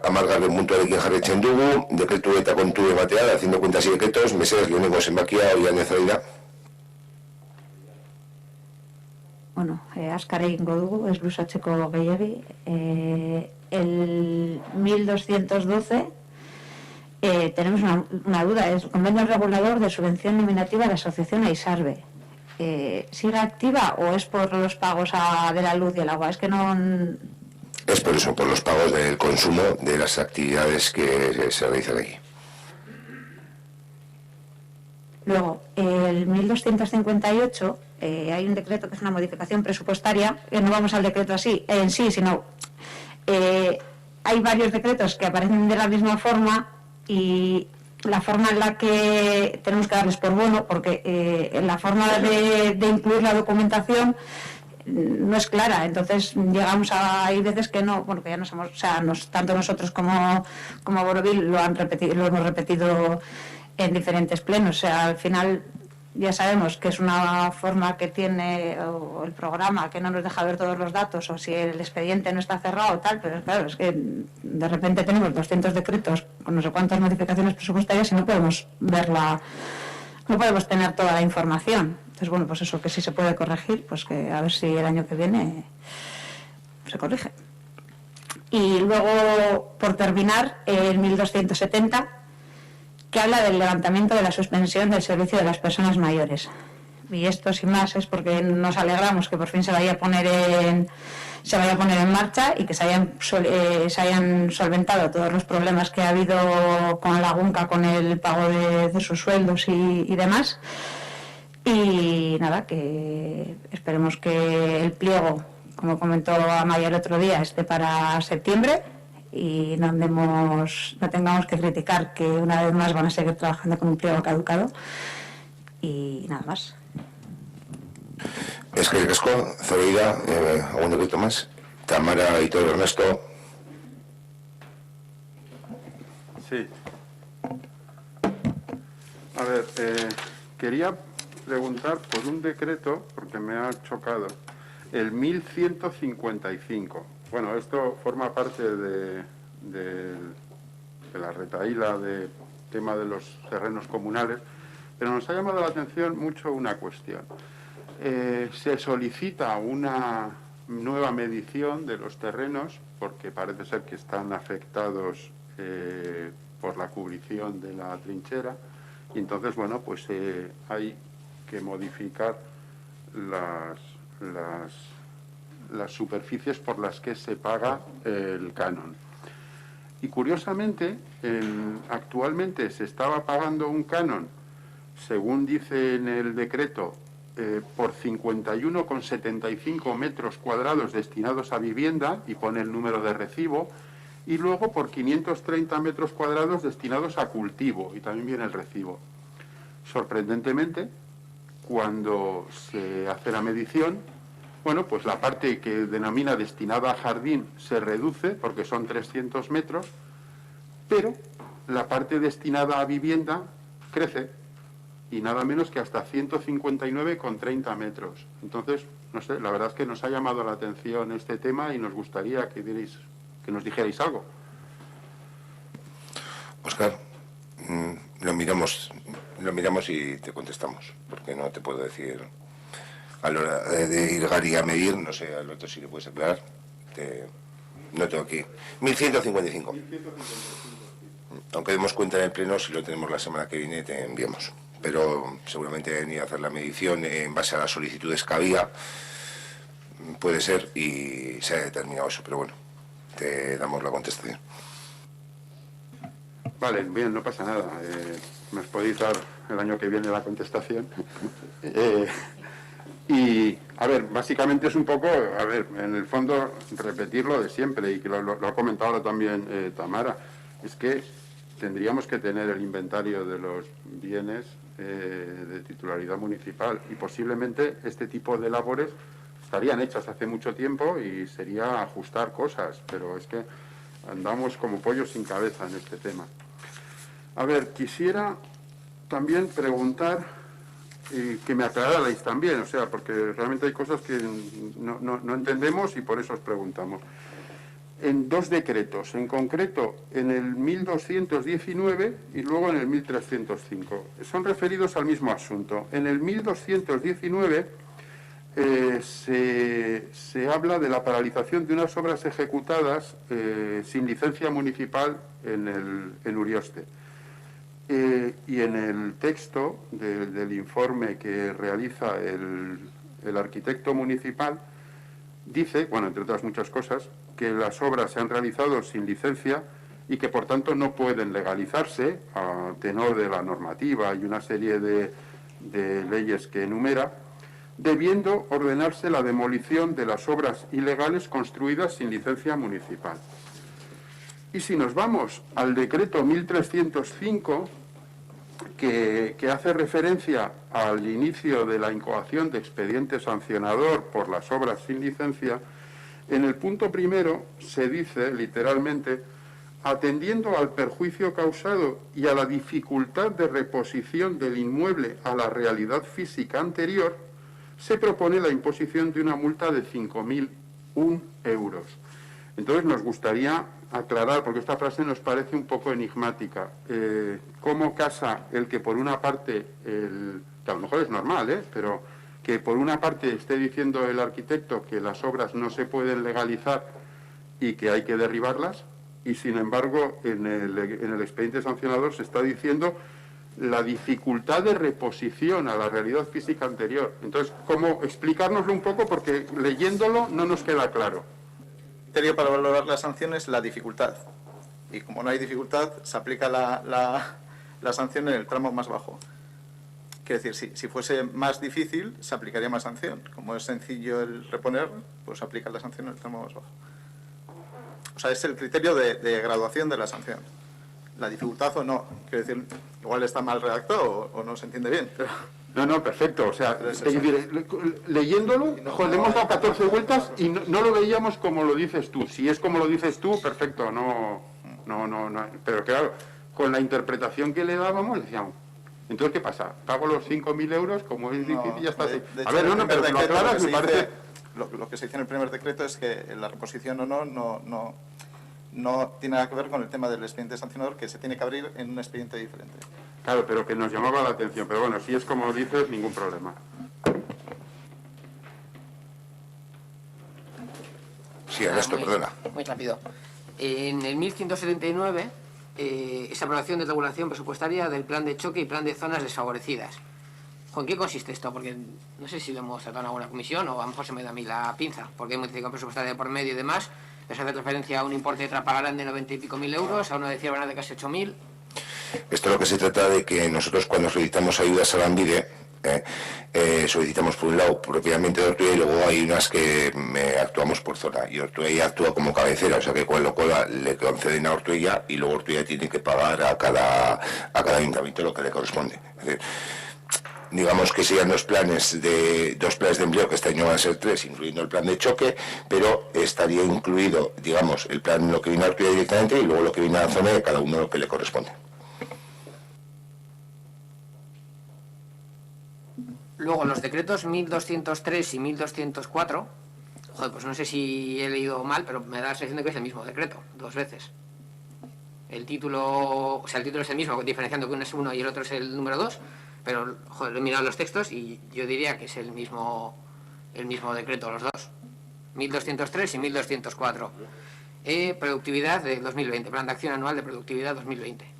amargarren muntuarekin jarraitzen dugu, dekretu eta kontu ematea, haciendo cuentas y decretos, mesedez lehenengo zenbakia oian ezagida. Bueno, azkar egingo dugu, ez luzatzeko gehiegi. El 1212 tenemos una duda, es el convenio regulador de subvención nominativa de la asociación Aisarbe. ¿Sigue activa o es por los pagos de la luz y el agua? Es que no... Es por eso, por los pagos del consumo de las actividades que se realizan aquí. Luego, el 1258, hay un decreto que es una modificación presupuestaria, no vamos al decreto así, en sí, sino hay varios decretos que aparecen de la misma forma y la forma en la que tenemos que darles por bueno, porque la forma de incluir la documentación no es clara, entonces llegamos a, hay veces que no, bueno, que ya no somos, o sea, tanto nosotros como Borovil lo hemos repetido en diferentes plenos, o sea, al final ya sabemos que es una forma que tiene el programa que no nos deja ver todos los datos, o si el expediente no está cerrado o tal, pero claro, es que de repente tenemos 200 decretos con no sé cuántas modificaciones presupuestarias y no podemos verla, no podemos tener toda la información. Entonces, bueno, pues eso que sí se puede corregir, pues que a ver si el año que viene se corrige. Y luego, por terminar, el 1270, que habla del levantamiento de la suspensión del servicio de las personas mayores. Y esto, sin más, es porque nos alegramos que por fin se vaya a poner en marcha y que se hayan solventado todos los problemas que ha habido con la Gunca, con el pago de sus sueldos y demás. Y nada, que esperemos que el pliego, como comentó Amaya el otro día, esté para septiembre y no tengamos que criticar que una vez más van a seguir trabajando con un pliego caducado. Y nada más. Es que Casco, Zoraida, algún decreto más. Tamara y todo Ernesto. Sí. A ver, quería preguntar por un decreto, porque me ha chocado, el 1155. Bueno, esto forma parte de la retahíla de tema de los terrenos comunales, pero nos ha llamado la atención mucho una cuestión. Se solicita una nueva medición de los terrenos, porque parece ser que están afectados por la cubrición de la trinchera, y entonces, bueno, pues hay que modificar las superficies por las que se paga el canon. Y curiosamente, actualmente se estaba pagando un canon, según dice en el decreto, por 51,75 metros cuadrados destinados a vivienda, y pone el número de recibo, y luego por 530 metros cuadrados destinados a cultivo, y también viene el recibo. Sorprendentemente, cuando se hace la medición, bueno, pues la parte que denomina destinada a jardín se reduce, porque son 300 metros, pero la parte destinada a vivienda crece, y nada menos que hasta 159,30 metros. Entonces, no sé, la verdad es que nos ha llamado la atención este tema y nos gustaría que nos dijerais algo. Óscar, lo miramos y te contestamos, porque no te puedo decir a la hora de ir Gary a medir, no sé, Alberto, si le puedes aclarar. No tengo aquí. 1155. 1155. Aunque demos cuenta en el pleno, si lo tenemos la semana que viene, te enviamos. Pero seguramente venir a hacer la medición en base a las solicitudes que había, puede ser, y se ha determinado eso, pero bueno, te damos la contestación. Vale, bien, no pasa nada. Nos podéis dar el año que viene la contestación. Y, a ver, básicamente es un poco, a ver, en el fondo, repetir lo de siempre, y que lo ha comentado ahora también Tamara, es que tendríamos que tener el inventario de los bienes de titularidad municipal, y posiblemente este tipo de labores estarían hechas hace mucho tiempo y sería ajustar cosas, pero es que andamos como pollos sin cabeza en este tema. A ver, quisiera también preguntar y que me aclararais también, o sea, porque realmente hay cosas que no entendemos y por eso os preguntamos. en dos decretos, en concreto en el 1219 y luego en el 1305. Son referidos al mismo asunto. En el 1219 se habla de la paralización de unas obras ejecutadas sin licencia municipal en Urioste. Y en el texto del informe que realiza el arquitecto municipal, dice, bueno, entre otras muchas cosas, que las obras se han realizado sin licencia y que por tanto no pueden legalizarse a tenor de la normativa y una serie de leyes que enumera, debiendo ordenarse la demolición de las obras ilegales construidas sin licencia municipal. Y si nos vamos al decreto 1305, que hace referencia al inicio de la incoación de expediente sancionador por las obras sin licencia, en el punto primero se dice literalmente: atendiendo al perjuicio causado y a la dificultad de reposición del inmueble a la realidad física anterior, se propone la imposición de una multa de 5.001 euros. Entonces nos gustaría aclarar, porque esta frase nos parece un poco enigmática, cómo casa el que por una parte, que a lo mejor es normal, pero que por una parte esté diciendo el arquitecto que las obras no se pueden legalizar y que hay que derribarlas, y sin embargo en el expediente sancionador se está diciendo la dificultad de reposición a la realidad física anterior. Entonces, ¿cómo explicárnoslo un poco? Porque leyéndolo no nos queda claro. El criterio para valorar la sanción es la dificultad. Y como no hay dificultad, se aplica la sanción en el tramo más bajo. Quiere decir, si fuese más difícil, se aplicaría más sanción. Como es sencillo el reponer, pues se aplica la sanción en el tramo más bajo. O sea, es el criterio de graduación de la sanción. La dificultad o no. Quiero decir, igual está mal redactado o no se entiende bien. Pero... No, perfecto. O sea, leyéndolo, joder, le hemos dado 14 vueltas y no lo veíamos como lo dices tú. Si es como lo dices tú, perfecto. No. Pero claro, con la interpretación que le dábamos, decíamos, entonces, ¿qué pasa? ¿Pago los 5.000 euros? Como es difícil, ya está así. De hecho, a ver, pero lo aclaras, me parece... Lo que se dice en el primer decreto es que la reposición o no tiene nada que ver con el tema del expediente sancionador, que se tiene que abrir en un expediente diferente. Claro, pero que nos llamaba la atención. Pero bueno, si es como dices, ningún problema. Sí, Ernesto, perdona. Muy rápido. En el 1179, esa aprobación de regulación presupuestaria del plan de choque y plan de zonas desfavorecidas. ¿En qué consiste esto? Porque no sé si lo hemos tratado en alguna comisión o a lo mejor se me da a mí la pinza, porque hay modificación presupuestaria por medio y demás. Les hace referencia a un importe de Trapagarán de 90 y pico mil euros, a una de Ciervana de casi 8.000. Esto es lo que se trata de que nosotros cuando solicitamos ayudas a Lanbide, solicitamos por un lado propiamente de Ortuella y luego hay unas que actuamos por zona y Ortuella actúa como cabecera, o sea que con lo cual le conceden a Ortuella y luego Ortuella tiene que pagar a cada ayuntamiento lo que le corresponde. Es decir, digamos que serían dos planes de empleo, que este año van a ser 3, incluyendo el plan de choque, pero estaría incluido, digamos, el plan, lo que viene a Ortuella directamente y luego lo que viene a la zona de cada uno lo que le corresponde. Luego, los decretos 1203 y 1204, joder, pues no sé si he leído mal, pero me da la sensación de que es el mismo decreto, dos veces. El título es el mismo, diferenciando que uno es 1 y el otro es el número 2, pero, joder, he mirado los textos y yo diría que es el mismo decreto, los dos. 1203 y 1204. Productividad de 2020, Plan de Acción Anual de Productividad 2020.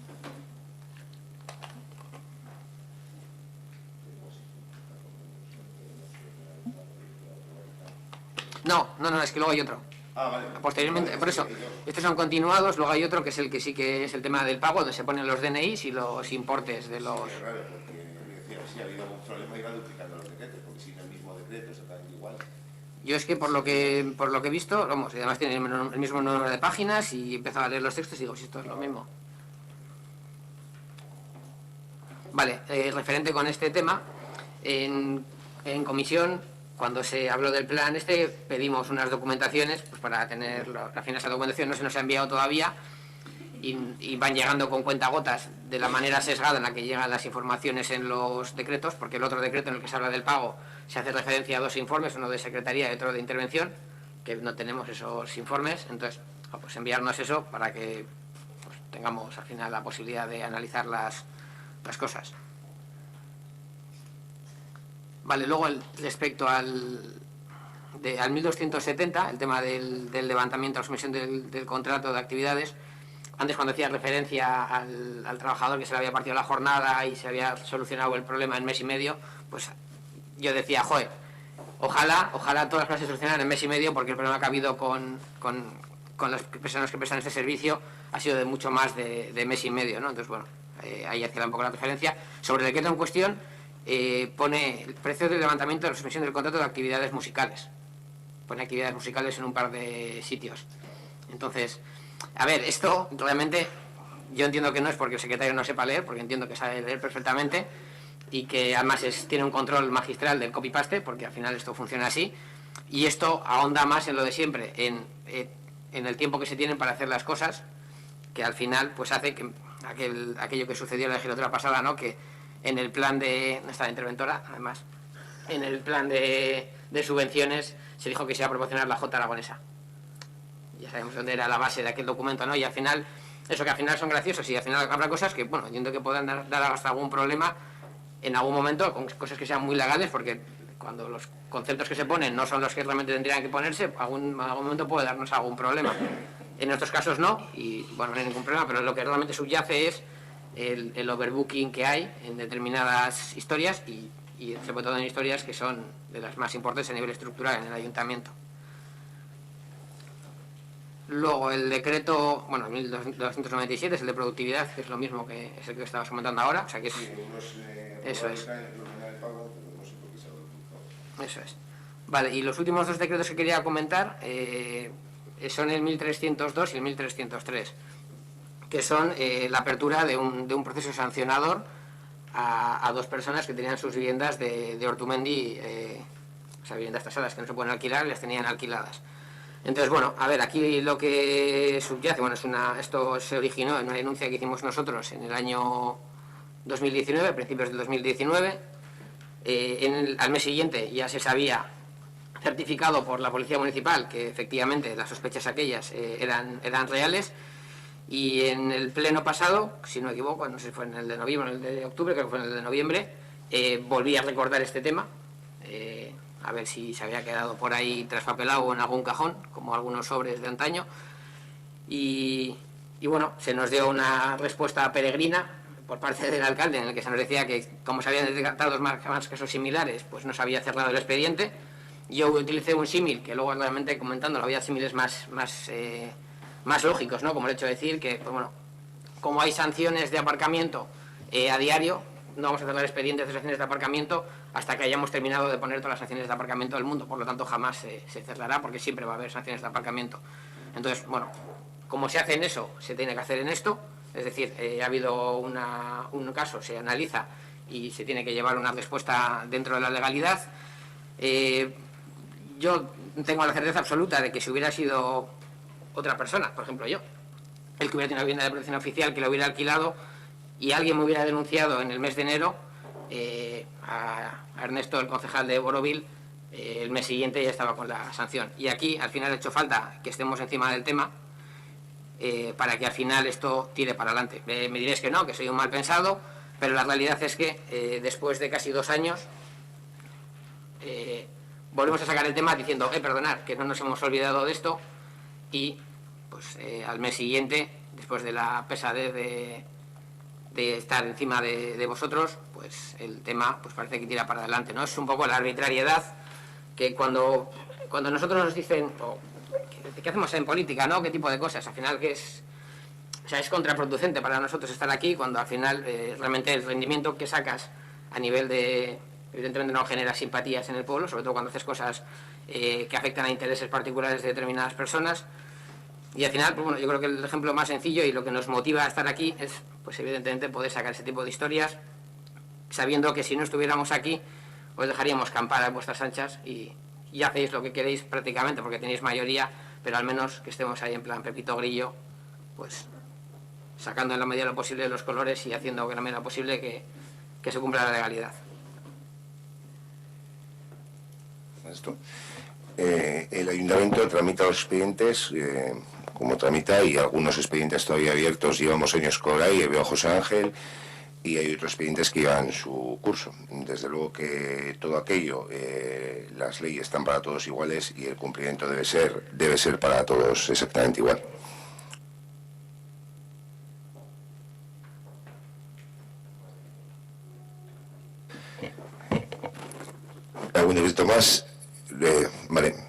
No, es que luego hay otro. Vale. Posteriormente, por eso, estos son continuados, luego hay otro que es el que sí que es el tema del pago, donde se ponen los DNIs y los importes de los... Es raro, porque decía, si ha habido algún problema iba duplicando los decretos, porque si no el mismo decreto exactamente igual. Yo es que por lo que he visto, vamos, y además tiene el mismo número de páginas y empezaba a leer los textos y digo, si esto es lo mismo. Vale, referente con este tema, en comisión, cuando se habló del plan pedimos unas documentaciones, pues para tener la final esa documentación no se nos ha enviado todavía y van llegando con cuentagotas de la manera sesgada en la que llegan las informaciones en los decretos, porque el otro decreto en el que se habla del pago se hace referencia a 2 informes, uno de secretaría y otro de intervención, que no tenemos esos informes, entonces pues enviarnos eso para que pues, tengamos al final la posibilidad de analizar las cosas. Vale, luego respecto al 1270, el tema del levantamiento, la sumisión del contrato de actividades. Antes, cuando hacía referencia al trabajador que se le había partido la jornada y se había solucionado el problema en mes y medio, pues yo decía, joder, ojalá todas las cosas se solucionaran en mes y medio, porque el problema que ha habido con las personas que prestan este servicio ha sido de mucho más de mes y medio, ¿no? Entonces, bueno, ahí hacía un poco la referencia. Sobre el decreto en cuestión, pone el precio del levantamiento de la suspensión del contrato de actividades musicales. Pone actividades musicales en un par de sitios. Entonces, a ver, esto realmente yo entiendo que no es porque el secretario no sepa leer, porque entiendo que sabe leer perfectamente y que además tiene un control magistral del copy-paste, porque al final esto funciona así, y esto ahonda más en lo de siempre, en el tiempo que se tienen para hacer las cosas, que al final pues hace que aquello que sucedió en la legislatura pasada, ¿no? Que en el plan de nuestra interventora, además, en el plan de subvenciones se dijo que se iba a proporcionar la J aragonesa. Ya sabemos dónde era la base de aquel documento, ¿no? Y al final, eso que al final son graciosos y al final habrá cosas que, bueno, entiendo que puedan dar hasta algún problema en algún momento, con cosas que sean muy legales, porque cuando los conceptos que se ponen no son los que realmente tendrían que ponerse, en algún momento puede darnos algún problema. En estos casos no, y bueno, no hay ningún problema, pero lo que realmente subyace es el overbooking que hay en determinadas historias y sobre todo en historias que son de las más importantes a nivel estructural en el ayuntamiento. Luego el decreto, bueno, 1297 es el de productividad, que es lo mismo que es el que estabas comentando ahora, o sea que es... Eso es. Eso es. Vale, y los últimos dos decretos que quería comentar son el 1302 y el 1303, que son la apertura de un proceso sancionador a dos personas que tenían sus viviendas de Ortumendi, o sea, viviendas tasadas que no se pueden alquilar, las tenían alquiladas. Entonces, bueno, a ver, aquí lo que subyace, bueno, esto se originó en una denuncia que hicimos nosotros en el año 2019, a principios del 2019. Al mes siguiente ya se sabía, certificado por la Policía Municipal, que efectivamente las sospechas aquellas eran reales. Y en el pleno pasado, si no me equivoco, no sé si fue en el de noviembre o en el de octubre, creo que fue en el de noviembre, volví a recordar este tema, a ver si se había quedado por ahí traspapelado en algún cajón, como algunos sobres de antaño. Y bueno, se nos dio una respuesta peregrina por parte del alcalde, en el que se nos decía que, como se habían detectado más casos similares, pues no se había cerrado el expediente. Yo utilicé un símil, que luego realmente comentándolo había símiles más lógicos, ¿no? Como el hecho de decir que, pues bueno, como hay sanciones de aparcamiento a diario, no vamos a cerrar expedientes de sanciones de aparcamiento hasta que hayamos terminado de poner todas las sanciones de aparcamiento del mundo. Por lo tanto, jamás se cerrará, porque siempre va a haber sanciones de aparcamiento. Entonces, bueno, como se hace en eso, se tiene que hacer en esto. Es decir, ha habido un caso, se analiza y se tiene que llevar una respuesta dentro de la legalidad. Yo tengo la certeza absoluta de que si hubiera sido otra persona, por ejemplo yo, el que hubiera tenido una vivienda de protección oficial, que lo hubiera alquilado y alguien me hubiera denunciado en el mes de enero, a Ernesto, el concejal de Borovil, el mes siguiente ya estaba con la sanción. Y aquí al final ha hecho falta que estemos encima del tema para que al final esto tire para adelante. Me diréis que no, que soy un mal pensado, pero la realidad es que después de casi 2 años volvemos a sacar el tema diciendo, perdonad, que no nos hemos olvidado de esto, y pues al mes siguiente, después de la pesadez de estar encima de vosotros, pues el tema pues parece que tira para adelante, ¿no? Es un poco la arbitrariedad que cuando nosotros nos dicen, ¿qué hacemos en política, no? ¿Qué tipo de cosas? Al final que es contraproducente para nosotros estar aquí, cuando al final realmente el rendimiento que sacas a nivel de... Evidentemente no genera simpatías en el pueblo, sobre todo cuando haces cosas que afectan a intereses particulares de determinadas personas. Y al final, pues bueno, yo creo que el ejemplo más sencillo y lo que nos motiva a estar aquí es, pues evidentemente, poder sacar ese tipo de historias, sabiendo que si no estuviéramos aquí, os dejaríamos campar a vuestras anchas y hacéis lo que queréis prácticamente, porque tenéis mayoría, pero al menos que estemos ahí en plan Pepito Grillo, pues sacando en la medida de lo posible los colores y haciendo en la medida de lo posible que se cumpla la legalidad. El ayuntamiento tramita los expedientes cómo tramita, y algunos expedientes todavía abiertos, llevamos años con ahí, veo a José Ángel, y hay otros expedientes que llevan su curso. Desde luego que todo aquello, las leyes están para todos iguales y el cumplimiento debe ser para todos exactamente igual. ¿Algún decreto más? Vale.